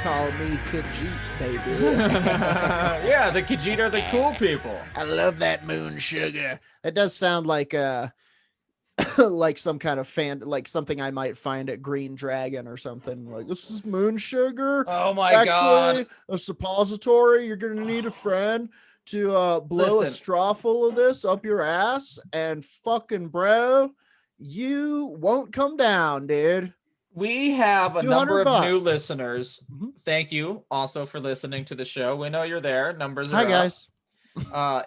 call me Khajiit, baby. Yeah, the Khajiit are the cool people. I love that moon sugar. It does sound like like some kind of like something I might find at Green Dragon or something. Like, this is moon sugar. Oh my Actually, God. a suppository. You're gonna need a friend to blow a Listen. straw full of this up your ass, and fucking bro, you won't come down, dude. We have a number of new $200. listeners. Mhm. Thank you also for listening to the show. We know you're there. Numbers are Hi up. guys.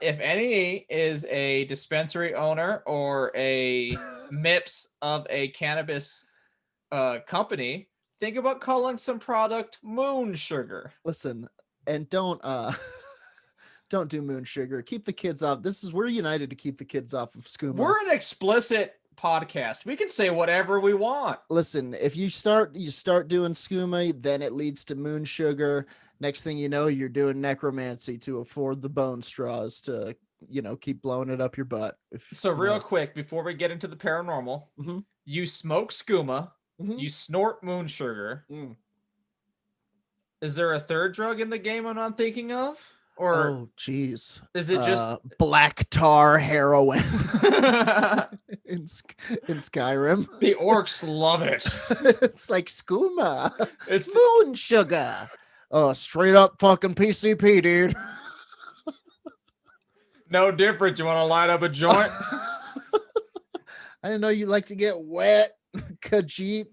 If any is a dispensary owner or a MIPS of a cannabis company, think about calling some product moon sugar. Listen, and don't don't do moon sugar. Keep the kids off. We're united to keep the kids off of skooma. We're an explicit podcast. We can say whatever we want. Listen, if you start doing skooma, then it leads to moon sugar. Next thing you know, you're doing necromancy to afford the bone straws to, keep blowing it up your butt. So real quick, before we get into the paranormal, Mhm. you smoke skooma, Mhm. you snort moon sugar. Mm. Is there a third drug in the game I'm not thinking of? Or Oh, geez. is it just black tar heroin in Skyrim? The orcs love it. It's like skooma. It's moon sugar. Straight up fucking PCP, dude. no difference. You want to light up a joint? I didn't know you like to get wet, Khajiit.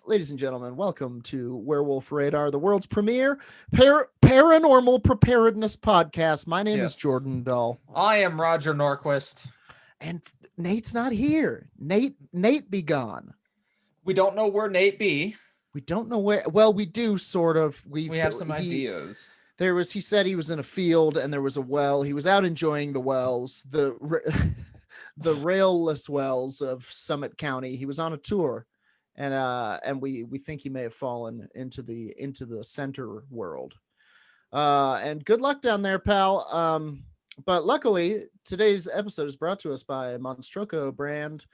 Ladies and gentlemen, welcome to Werewolf Radar, the world's premier paranormal preparedness podcast. My name is Jordan Dahl. I am Roger Norquist. And Nate's not here. Nate be gone. We don't know where Nate be. We don't know where. Well, we do sort of. We have some ideas. He said he was in a field and there was a well. He was out enjoying the wells, the railless wells of Summit County. He was on a tour. And we think he may have fallen into the center world. And good luck down there, pal. But luckily, today's episode is brought to us by Monstroco brand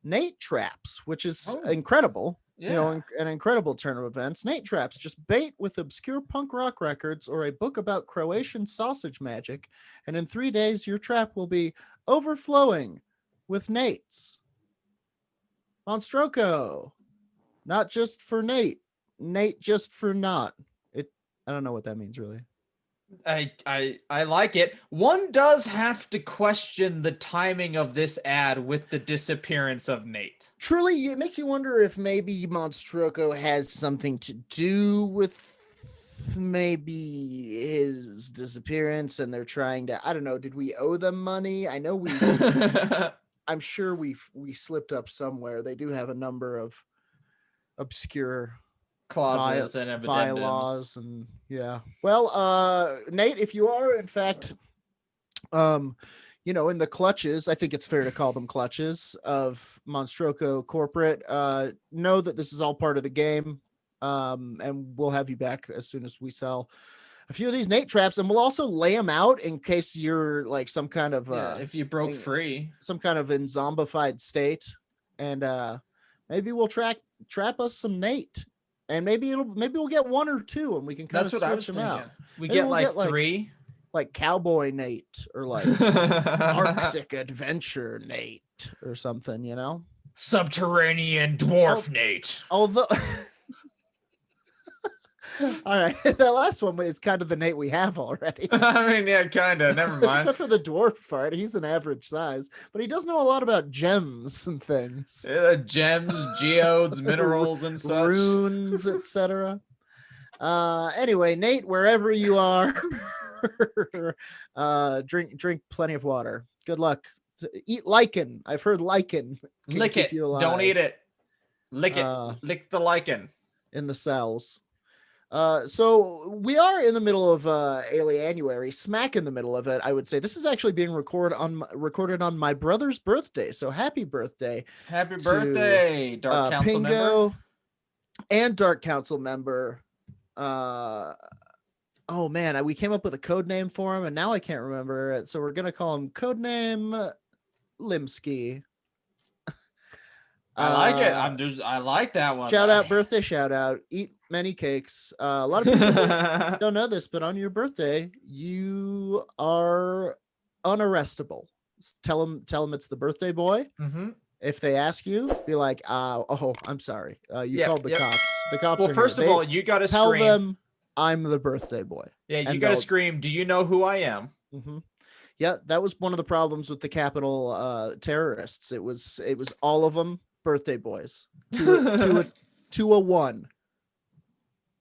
Nate Traps, which is incredible. Yeah. An incredible turn of events. Nate Traps, just bait with obscure punk rock records or a book about Croatian sausage magic, and in 3 days, your trap will be overflowing with Nates. Monstroco, not just for Nate just for not. I don't know what that means really. I like it. One does have to question the timing of this ad with the disappearance of Nate. Truly, it makes you wonder if maybe Monstroco has something to do with maybe his disappearance, and they're trying to. I don't know. Did we owe them money? I know we. I'm sure we slipped up somewhere. They do have a number of obscure clauses and bylaws, and yeah. Well, Nate, if you are in fact, in the clutches, I think it's fair to call them clutches of Monstroco corporate. Know that this is all part of the game, and we'll have you back as soon as we sell a few of these Nate traps, and we'll also lay them out in case you're like some kind of if you broke free, some kind of in zombified state, and maybe we'll trap us some Nate, and maybe we'll get one or two, and we can kind of switch them out. We get like 3, like Cowboy Nate or like Arctic Adventure Nate or something, Subterranean Dwarf Nate. Although. All right, that last one is kind of the Nate we have already. I mean, yeah, kind of. Never mind. Except for the dwarf part, he's an average size, but he does know a lot about gems and things. Gems, geodes, minerals, and such. Runes, etc. Anyway, Nate, wherever you are, drink plenty of water. Good luck. Eat lichen. I've heard lichen. Lick it. Don't eat it. Lick it. Lick the lichen. In the cells. So we are in the middle of Alianuary, smack in the middle of it. I would say this is actually being recorded on my brother's birthday. So happy birthday! Happy birthday, Dark Council Pingo member and Dark Council member. Oh man, we came up with a code name for him, and now I can't remember it. So we're gonna call him Codename Limsky. I like it. I like that one. Shout out, birthday shout out. Eat many cakes. A lot of people don't know this, but on your birthday, you are unarrestable. Tell them it's the birthday boy. Mm-hmm. If they ask you, be like, oh, I'm sorry. You Yep, called the yep. cops. The cops Well, are first here. of all, you got to Tell scream. them I'm the birthday boy. Yeah, you and got to they'll- scream, do you know who I am? Mhm. Yeah, that was one of the problems with the Capitol terrorists. It was all of them birthday boys. 201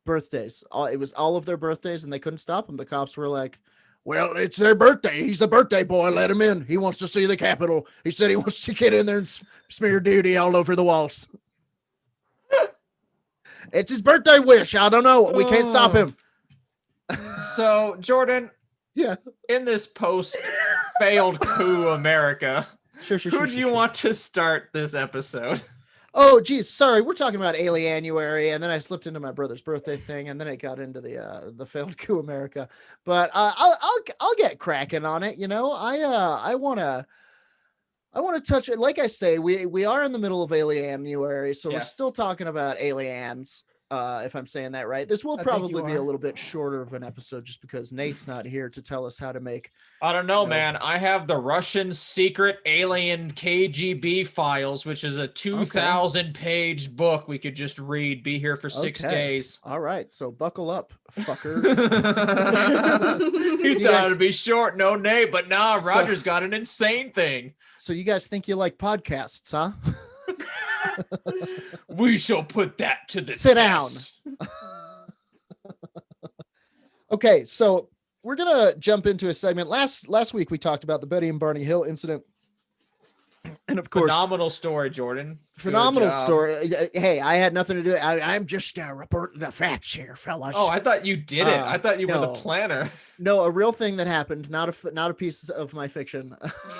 birthdays. It was all of their birthdays, and they couldn't stop them. The cops were like, well, it's their birthday. He's the birthday boy. Let him in. He wants to see the Capitol. He said he wants to get in there and smear duty all over the walls. It's his birthday wish. I don't know. We can't stop him. So, Jordan, Yeah. in this post-failed coup America, Sure. who do you want to start this episode? Oh, geez, sorry. We're talking about Alienuary, and then I slipped into my brother's birthday thing, and then it got into the failed coup America. But I'll get cracking on it. You know, I want to touch it. Like I say, we are in the middle of Alienuary, so we're Yes. still talking about aliens. If I'm saying that right, this will I think probably you be a are. little bit shorter of an episode just because Nate's not here to tell us how to make. I don't know, No. man. I have the Russian secret alien KGB files, which is a 2,000-page book we could just read. Be here for 6 Okay. days. All right, so buckle up, fuckers. You thought guys- it'd be short, no, Nate, but nah, Roger's got an insane thing. So you guys think you like podcasts, huh? We shall put that to the Sit down. test. Okay, so we're gonna jump into a segment. Last week we talked about the Betty and Barney Hill incident, and of course, Phenomenal story, Jordan. Good phenomenal job. story. Hey, I had nothing to do. I'm just reporting the facts here, fellas. Oh, I thought you did it. I thought you were the no. planner. No, a real thing that happened, not a piece of my fiction,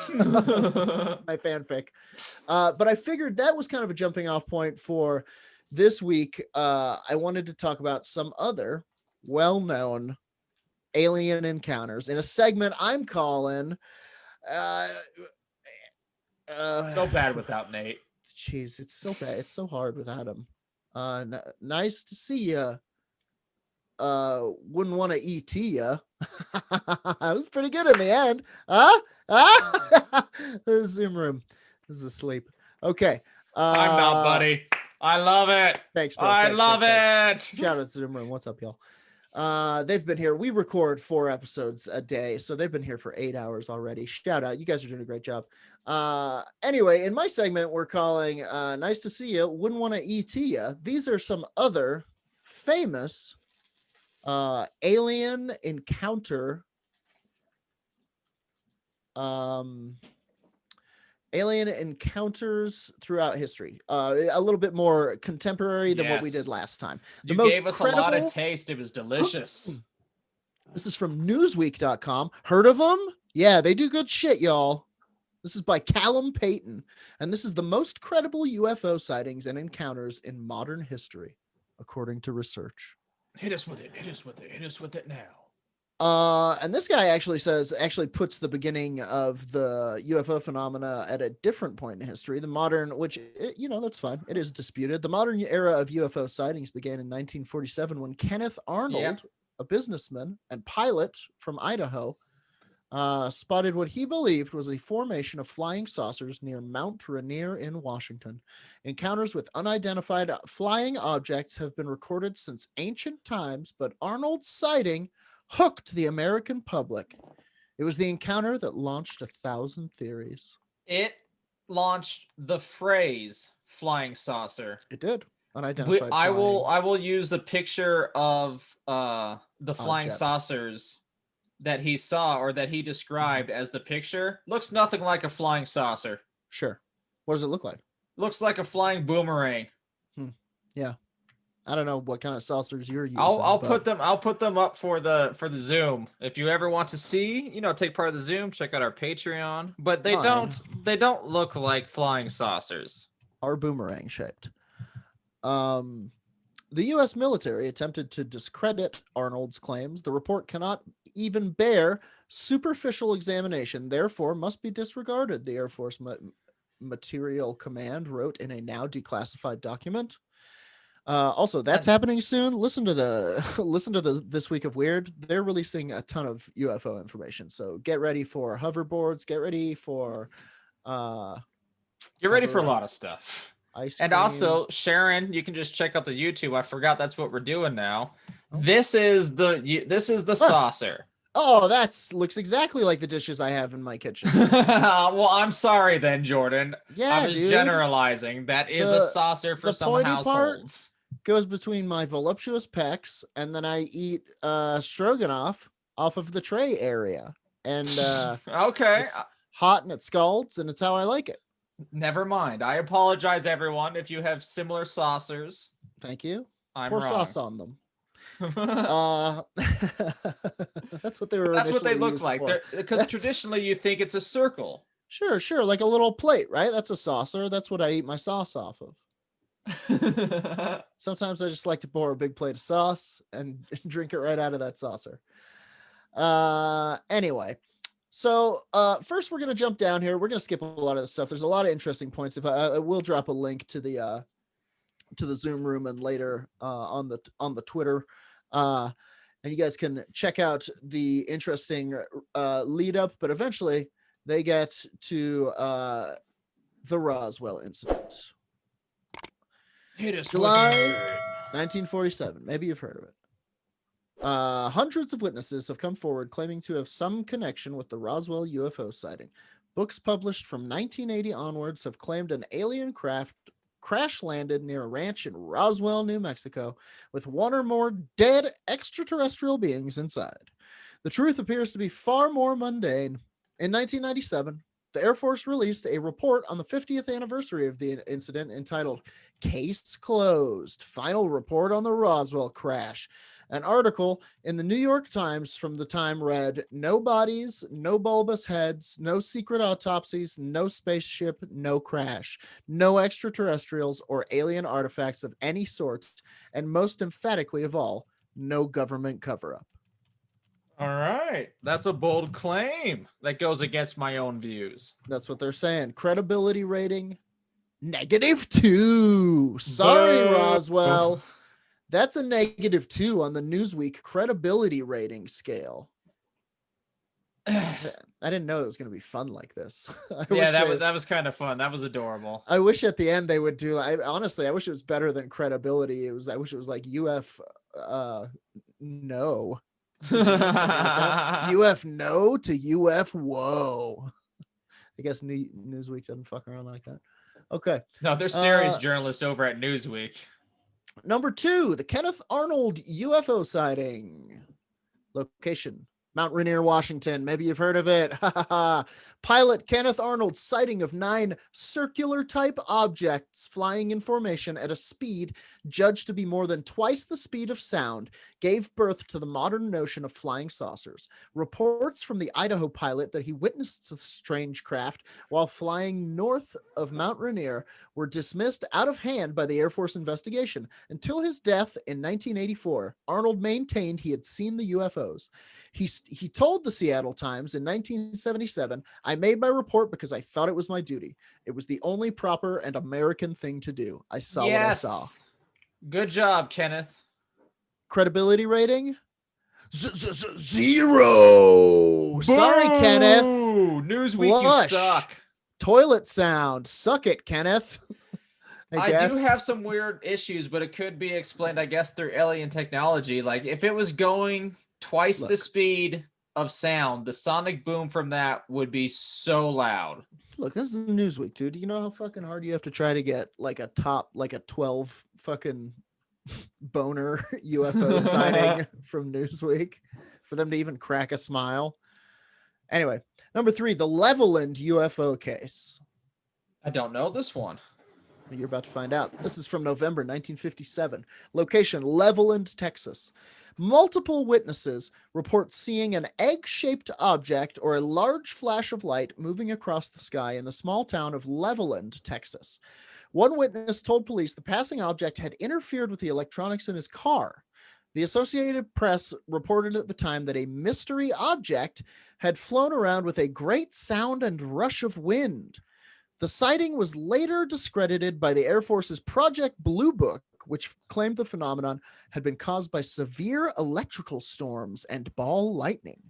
my fanfic. But I figured that was kind of a jumping off point for this week. I wanted to talk about some other well-known alien encounters in a segment I'm calling. So bad without Nate. Jeez, it's so bad. It's so hard without him. Nice to see you. Wouldn't want to ET ya. I was pretty good in the end. The Zoom room is asleep. Okay. I'm out, buddy. I love it. Thanks, bro. I Thanks, love thanks. it. Shout out to Zoom room. What's up, y'all? They've been here. We record 4 episodes a day, so they've been here for 8 hours already. Shout out. You guys are doing a great job. Anyway, in my segment, we're calling Nice to See You. Wouldn't want to ET ya. These are some other famous alien encounter alien encounters throughout history, a little bit more contemporary than what we Yes. did last time. You gave us a lot of taste. It was delicious. This is from newsweek.com. Heard of them? Yeah, they do good shit, y'all. This is by Callum Payton, and this is the most credible UFO sightings and encounters in modern history, according to research. Hit us with it. Hit us with it. Hit us with it now. And this guy actually puts the beginning of the UFO phenomena at a different point in history. The modern, which, that's fine. It is disputed. The modern era of UFO sightings began in 1947 when Kenneth Arnold, a businessman and pilot from Idaho, spotted what he believed was a formation of flying saucers near Mount Rainier in Washington. Encounters with unidentified flying objects have been recorded since ancient times, but Arnold's sighting hooked the American public. It was the encounter that launched 1,000 theories. It launched the phrase "flying saucer." It did. Unidentified. I will use the picture of the flying Object. saucers that he saw or that he described as the picture. Looks nothing like a flying saucer. Sure. What does it look like? Looks like a flying boomerang. Yeah. I don't know what kind of saucers you're using. I'll put them up for the Zoom. If you ever want to see, take part of the Zoom, check out our Patreon. But they don't look like flying saucers. Are boomerang shaped. The U.S. military attempted to discredit Arnold's claims. The report cannot even bear superficial examination, therefore must be disregarded. The Air Force Material Command wrote in a now declassified document. Also, that's And- happening soon. Listen to the This Week of Weird. They're releasing a ton of UFO information. So get ready for hoverboards. Get ready for You're ready for a hover lot of stuff. ice And cream. also, Sharon, you can just check out the YouTube. I forgot that's what we're doing now. Oh. This is the saucer. Oh, looks exactly like the dishes I have in my kitchen. Well, I'm sorry then, Jordan. Yeah, I was dude. generalizing. That is a saucer for the some pointy households. Goes between my voluptuous pecs, and then I eat stroganoff off of the tray area. And Okay. it's hot and it scalds, and it's how I like it. Never mind. I apologize, everyone, if you have similar saucers. Thank you. I'm Pour wrong. sauce on them. That's what they were. That's what they initially look used like. for. Because traditionally you think it's a circle. Sure, like a little plate, right? That's a saucer. That's what I eat my sauce off of. Sometimes I just like to pour a big plate of sauce and drink it right out of that saucer. Anyway, so first we're gonna jump down here. We're gonna skip a lot of this stuff. There's a lot of interesting points. If I will drop a link to the Zoom room and later on the Twitter, and you guys can check out the interesting lead up. But eventually they get to the Roswell incident. July 1947. Maybe you've heard of it. Hundreds of witnesses have come forward claiming to have some connection with the Roswell UFO sighting. Books published from 1980 onwards have claimed an alien craft crash landed near a ranch in Roswell, New Mexico, with one or more dead extraterrestrial beings inside. The truth appears to be far more mundane. In 1997, the Air Force released a report on the 50th anniversary of the incident entitled Case Closed, Final Report on the Roswell Crash. An article in the New York Times from the time read, "No bodies, no bulbous heads, no secret autopsies, no spaceship, no crash, no extraterrestrials or alien artifacts of any sort, and most emphatically of all, no government cover-up." All right. That's a bold claim that goes against my own views. That's what they're saying. Credibility rating, -2. Sorry, Boo. Roswell. That's a -2 on the Newsweek credibility rating scale. I didn't know it was going to be fun like this. That was kind of fun. That was adorable. I wish at the end they would do. Honestly, I wish it was better than credibility. I wish it was like UF no. UF no to UF whoa. I guess Newsweek doesn't fuck around like that. Okay. No, they're serious journalists over at Newsweek. Number 2, the Kenneth Arnold UFO sighting. Location, Mount Rainier, Washington. Maybe you've heard of it. Pilot Kenneth Arnold's sighting of 9 circular-type objects flying in formation at a speed judged to be more than twice the speed of sound gave birth to the modern notion of flying saucers. Reports from the Idaho pilot that he witnessed the strange craft while flying north of Mount Rainier were dismissed out of hand by the Air Force investigation. Until his death in 1984, Arnold maintained he had seen the UFOs. He told the Seattle Times in 1977, "I made my report because I thought it was my duty. It was the only proper and American thing to do. I saw what I saw." Good job, Kenneth. Credibility rating? 0. Sorry, Kenneth. Newsweek, Flush. you suck. Toilet sound. Suck it, Kenneth. I guess. do have some weird issues, but it could be explained, I guess, through alien technology. Like if it was going twice the speed of sound, the sonic boom from that would be so loud. Look, this is Newsweek, dude. You know how fucking hard you have to try to get like a 12 fucking boner UFO sighting from Newsweek for them to even crack a smile. Anyway, number 3, the Levelland UFO Case. I don't know this one. You're about to find out. This is from November 1957. Location, Levelland, Texas. Multiple witnesses report seeing an egg-shaped object or a large flash of light moving across the sky in the small town of Levelland, Texas. One witness told police the passing object had interfered with the electronics in his car. The Associated Press reported at the time that a mystery object had flown around with a great sound and rush of wind. The sighting was later discredited by the Air Force's Project Blue Book, which claimed the phenomenon had been caused by severe electrical storms and ball lightning.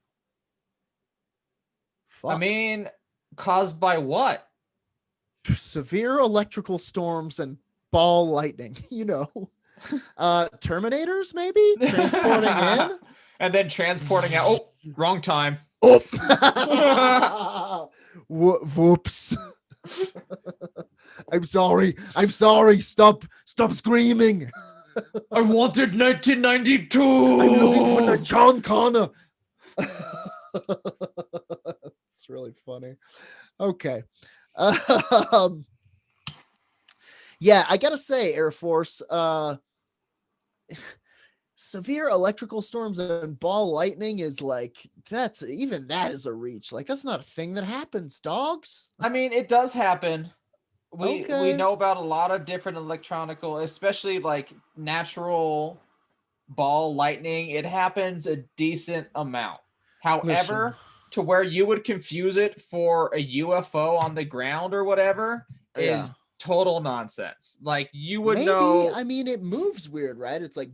Fuck. I mean, caused by what? Severe electrical storms and ball lightning, Terminators, maybe transporting in and then transporting out. Oh, wrong time. Oh, whoops. I'm sorry. Stop screaming. I wanted 1992. I'm looking for the John Connor. It's really funny. Okay. Yeah, I gotta say, Air Force, severe electrical storms and ball lightning is like, that is a reach. Like, that's not a thing that happens, dogs. I mean, it does happen. We Okay. know about a lot of different electronical, especially like natural ball lightning. It happens a decent amount. However, to where you would confuse it for a UFO on the ground or whatever is total nonsense. Like, you would know. I mean, it moves weird, right? It's like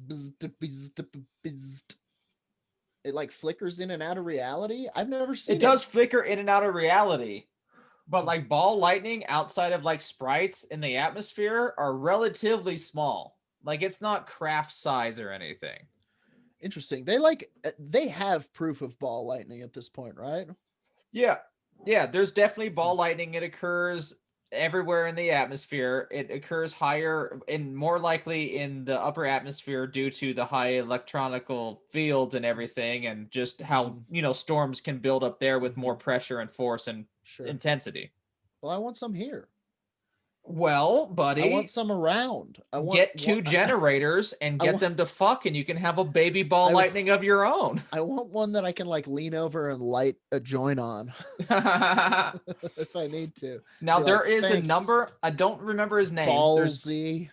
it like flickers in and out of reality. I've never seen it. It does flicker in and out of reality, but like ball lightning outside of like sprites in the atmosphere are relatively small. Like, it's not craft size or anything. Interesting. They have proof of ball lightning at this point, right? Yeah, there's definitely ball lightning. It occurs everywhere in the atmosphere. It occurs higher and more likely in the upper atmosphere due to the high electronical fields and everything, and just how storms can build up there with more pressure and force and intensity. Well, I want some here. Well, buddy, I want some around. Get two generators and get them to fuck, and you can have a baby ball lightning of your own. I want one that I can like lean over and light a joint on if I need to. Now, there is a number. I don't remember his name. Ballsy.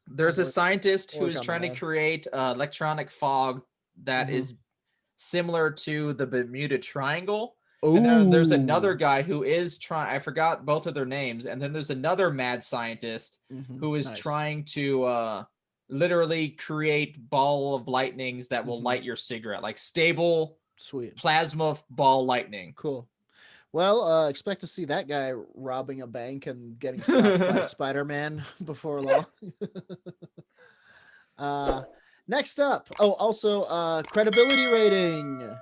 There's a scientist who is trying to create electronic fog that is similar to the Bermuda Triangle. Ooh. And then there's another guy who is trying, I forgot both of their names. And then there's another mad scientist who is trying to literally create ball of lightnings that will light your cigarette, like stable plasma ball lightning. Cool. Well, expect to see that guy robbing a bank and getting stopped by Spider-Man before long. Next up. Oh, also credibility rating.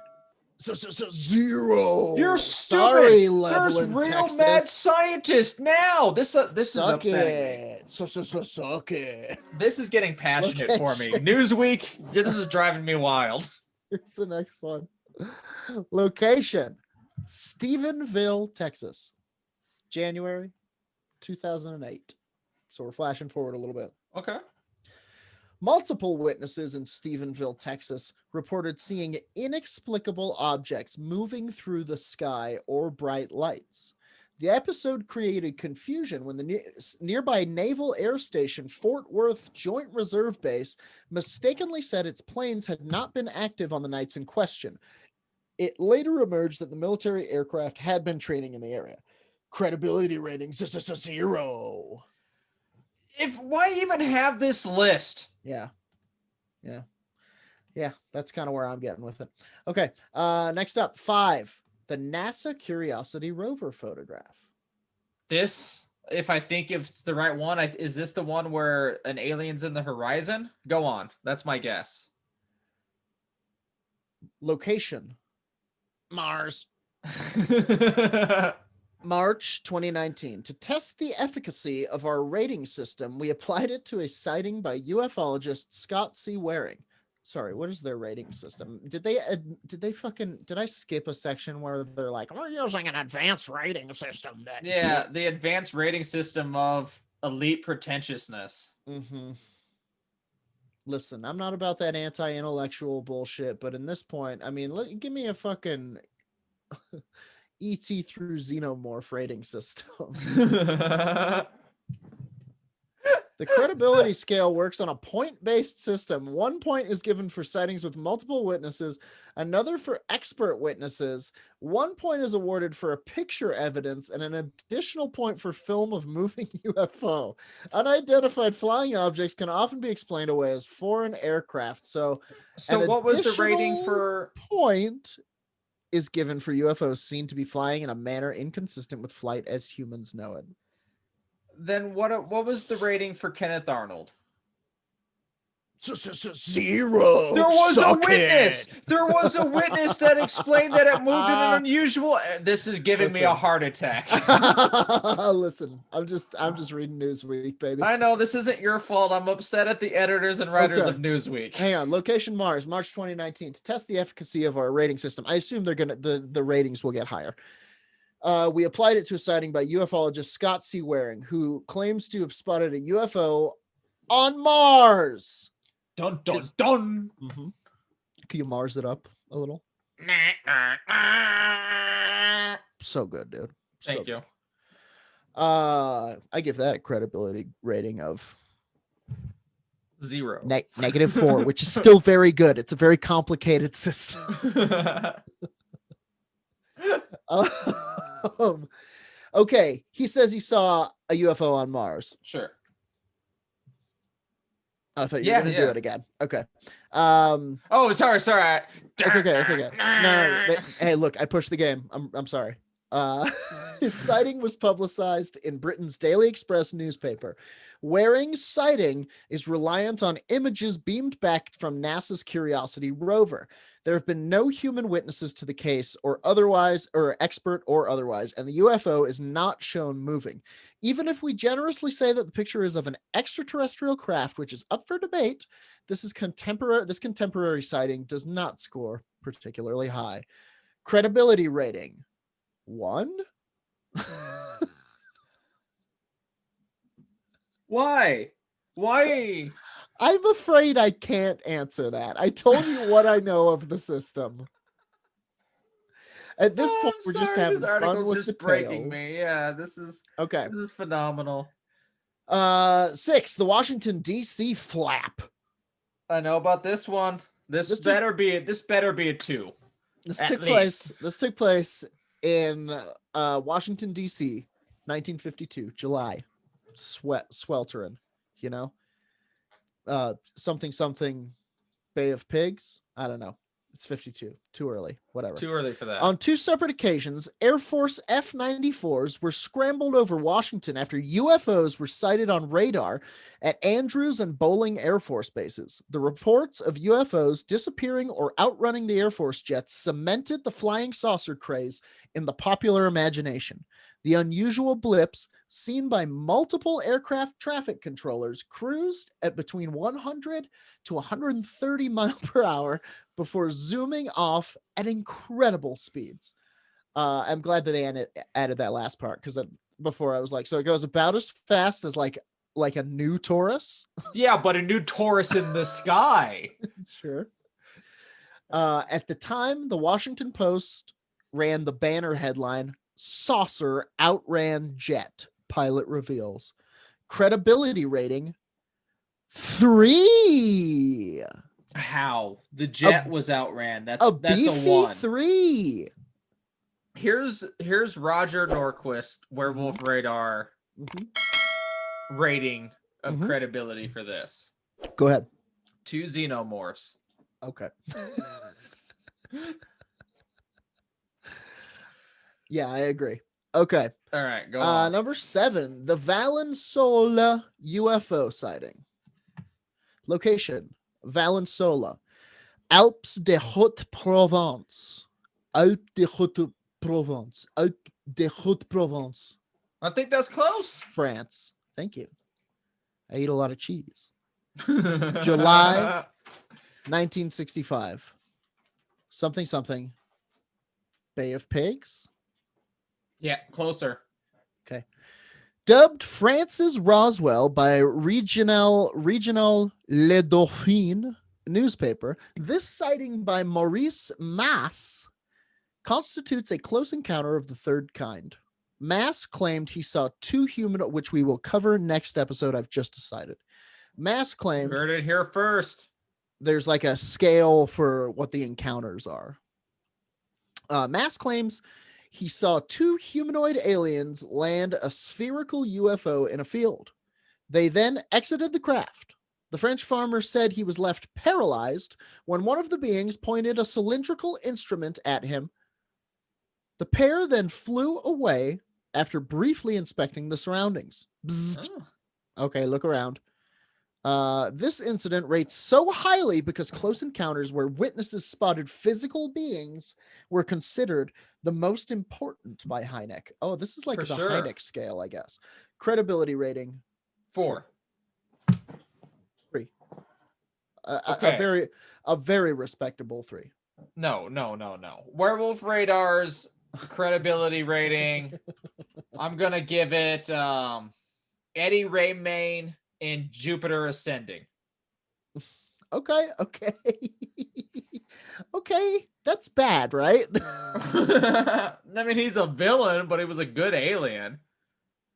So 0. You're stupid. Sorry, Levelland, there's real Texas. Mad scientist now. This is upsetting me. Suck it. This is getting passionate for me. Newsweek. This is driving me wild. Here's the next one. Location: Stephenville, Texas, January 2008. So we're flashing forward a little bit. Okay. Multiple witnesses in Stephenville, Texas, reported seeing inexplicable objects moving through the sky or bright lights. The episode created confusion when the nearby Naval Air Station Fort Worth Joint Reserve Base mistakenly said its planes had not been active on the nights in question. It later emerged that the military aircraft had been training in the area. Credibility ratings 0. Why even have this list? Yeah, that's kind of where I'm getting with it. Okay, next up, 5. The NASA Curiosity rover photograph. This, if I think it's the right one, is this the one where an alien's in the horizon? Go on. That's my guess. Location: Mars. March 2019. To test the efficacy of our rating system, we applied it to a sighting by ufologist Scott C. Waring. Sorry, what is their rating system? Did I skip a section where they're like, we're using an advanced rating system? Yeah, the advanced rating system of elite pretentiousness. Listen, I'm not about that anti-intellectual bullshit, but in this point, I mean, give me a fucking ET through Xenomorph rating system. The credibility scale works on a point-based system. 1 point is given for sightings with multiple witnesses, another for expert witnesses. 1 point is awarded for a picture evidence, and an additional point for film of moving UFO. Unidentified flying objects can often be explained away as foreign aircraft. So what was the rating additional for? point is given for UFOs seen to be flying in a manner inconsistent with flight as humans know it. Then what was the rating for Kenneth Arnold? 0. There was Suck a witness. it. There was a witness that explained that it moved in an unusual. This is giving me a heart attack. Listen, I'm just reading Newsweek, baby. I know this isn't your fault. I'm upset at the editors and writers of Newsweek. Hang on. Location Mars, March 2019. To test the efficacy of our rating system, I assume they're gonna the ratings will get higher. We applied it to a sighting by ufologist Scott C. Waring, who claims to have spotted a UFO on Mars. Dun dun dun. Mm-hmm. Can you Mars it up a little? So good, dude. Thank you. I give that a credibility rating of 0. -4, which is still very good. It's a very complicated system. Okay, he says he saw a UFO on Mars. Sure. I thought you were going to do it again. Okay. Oh, sorry. It's okay. It's okay. No. Hey, look, I pushed the game. I'm sorry. His sighting was publicized in Britain's Daily Express newspaper. Waring's sighting is reliant on images beamed back from NASA's Curiosity rover. There have been no human witnesses to the case or expert or otherwise, and the UFO is not shown moving. Even if we generously say that the picture is of an extraterrestrial craft, which is up for debate, this contemporary sighting does not score particularly high. Credibility rating 1. Why? I'm afraid I can't answer that. I told you what I know of the system. At this point, we're just having fun with the breaking tales. Me. Yeah, this is phenomenal. 6, the Washington D.C. flap. I know about this one. This better be a 2. This took place in Washington D.C. 1952 July. Sweltering, you know. Something Bay of Pigs. I don't know. It's 52. Too early. Whatever. Too early for that. On 2 separate occasions, Air Force F-94s were scrambled over Washington after UFOs were sighted on radar at Andrews and Bolling Air Force bases. The reports of UFOs disappearing or outrunning the Air Force jets cemented the flying saucer craze in the popular imagination. The unusual blips, seen by multiple aircraft traffic controllers, cruised at between 100 to 130 miles per hour before zooming off at incredible speeds. I'm glad that they added that last part, because before I was like, so it goes about as fast as like a new Taurus. Yeah, but a new Taurus in the sky. Sure. At the time, the Washington Post ran the banner headline, "Saucer outran jet, pilot reveals." Credibility rating 3. How? The jet was outran. That's a beefy a 1. 3. Here's Roger Norquist, Werewolf Radar rating of credibility for this. Go ahead. 2 xenomorphs. Okay. Yeah, I agree. Okay. All right, go on. Number 7, the Valenzuela UFO sighting. Location, Valenzuela. Alpes de Haute-Provence. Alpes de Haute-Provence. Alpes de Haute-Provence. I think that's close. France. Thank you. I eat a lot of cheese. July 1965. Something. Bay of Pigs. Yeah, closer. Okay. Dubbed France's Roswell by regional Le Dauphin newspaper, this sighting by Maurice Masse constitutes a close encounter of the third kind. Mass claimed he saw two humanoid, which we will cover next episode. I've just decided. Mass You claimed heard it here first. there's like a scale for what the encounters are. Mass claims he saw two humanoid aliens land a spherical UFO in a field. They then exited the craft. The French farmer said he was left paralyzed when one of the beings pointed a cylindrical instrument at him. The pair then flew away after briefly inspecting the surroundings. Bzzzt. Oh. Okay, look around. This incident rates so highly because close encounters where witnesses spotted physical beings were considered the most important by Hynek. Oh, this is like For the sure. Hynek scale, I guess. Credibility rating 4. 3. Okay. A very respectable 3. No. Werewolf Radar's credibility rating. I'm gonna give it Eddie Redmayne in Jupiter Ascending. Okay. Okay, that's bad, right? I mean, he's a villain, but he was a good alien.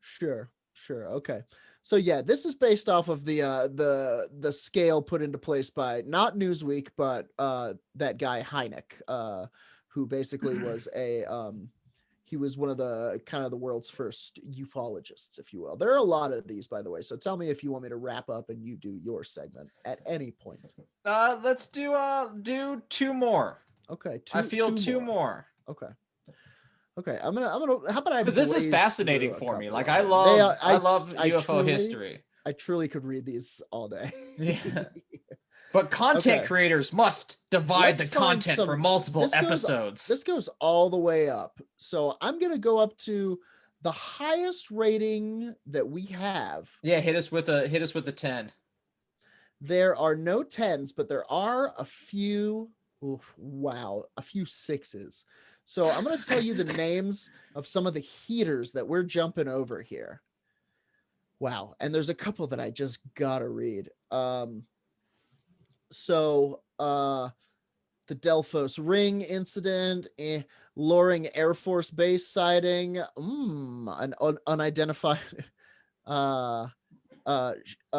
Sure. Okay. So yeah, this is based off of the scale put into place by not Newsweek, but that guy Hynek, who basically was he was one of the kind of the world's first ufologists, if you will. There are a lot of these, by the way. So tell me if you want me to wrap up and you do your segment at any point. Let's do 2 more. Okay. I feel 2 more. Okay. I'm gonna. How about I? Because this is blaze fascinating through a for me. couple Like of I them? love, I love UFO truly- history. I truly could read these all day. Yeah. But content Okay. creators must divide Let's the find content some- for multiple this goes- episodes. This goes all the way up. So I'm gonna go up to the highest rating that we have. Yeah, hit us with a 10. There are no 10s, but there are a few. A few 6s. So I'm gonna tell you the names of some of the heaters that we're jumping over here. Wow, and there's a couple that I just gotta read. The Delphos Ring incident, Loring Air Force Base sighting, an unidentified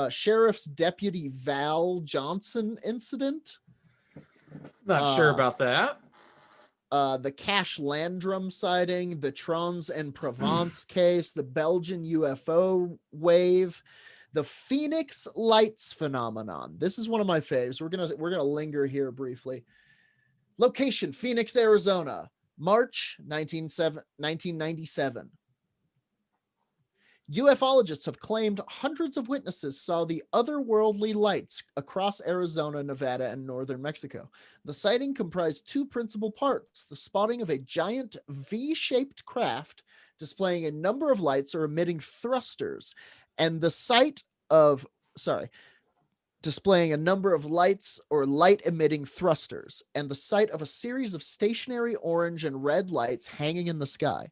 Sheriff's Deputy Val Johnson incident. Not sure about that. The Cash Landrum sighting, the Trons and Provence case, the Belgian UFO wave, the Phoenix Lights phenomenon. This is one of my faves. We're gonna linger here briefly. Location: Phoenix, Arizona, March 1997. UFologists have claimed hundreds of witnesses saw the otherworldly lights across Arizona, Nevada, and northern Mexico. The sighting comprised 2 principal parts: the spotting of a giant V-shaped craft displaying a number of lights or emitting thrusters, and the sight of displaying a number of lights or light-emitting thrusters, and the sight of a series of stationary orange and red lights hanging in the sky.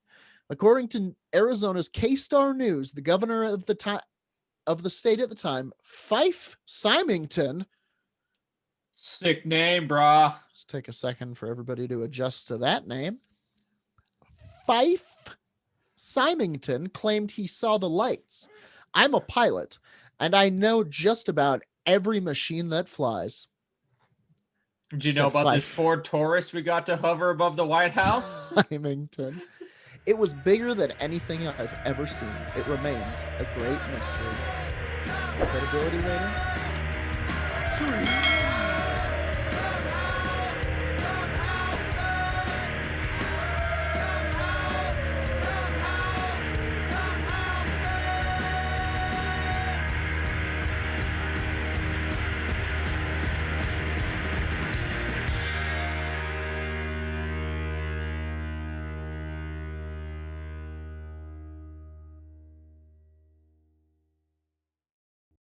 According to Arizona's K-Star News, the governor of the state at the time, Fife Symington. Sick name, brah. Let's take a second for everybody to adjust to that name. Fife Symington claimed he saw the lights. I'm a pilot, and I know just about every machine that flies. Did you know about this Ford Taurus we got to hover above the White House? Symington. It was bigger than anything I've ever seen. It remains a great mystery. Credibility rating 3.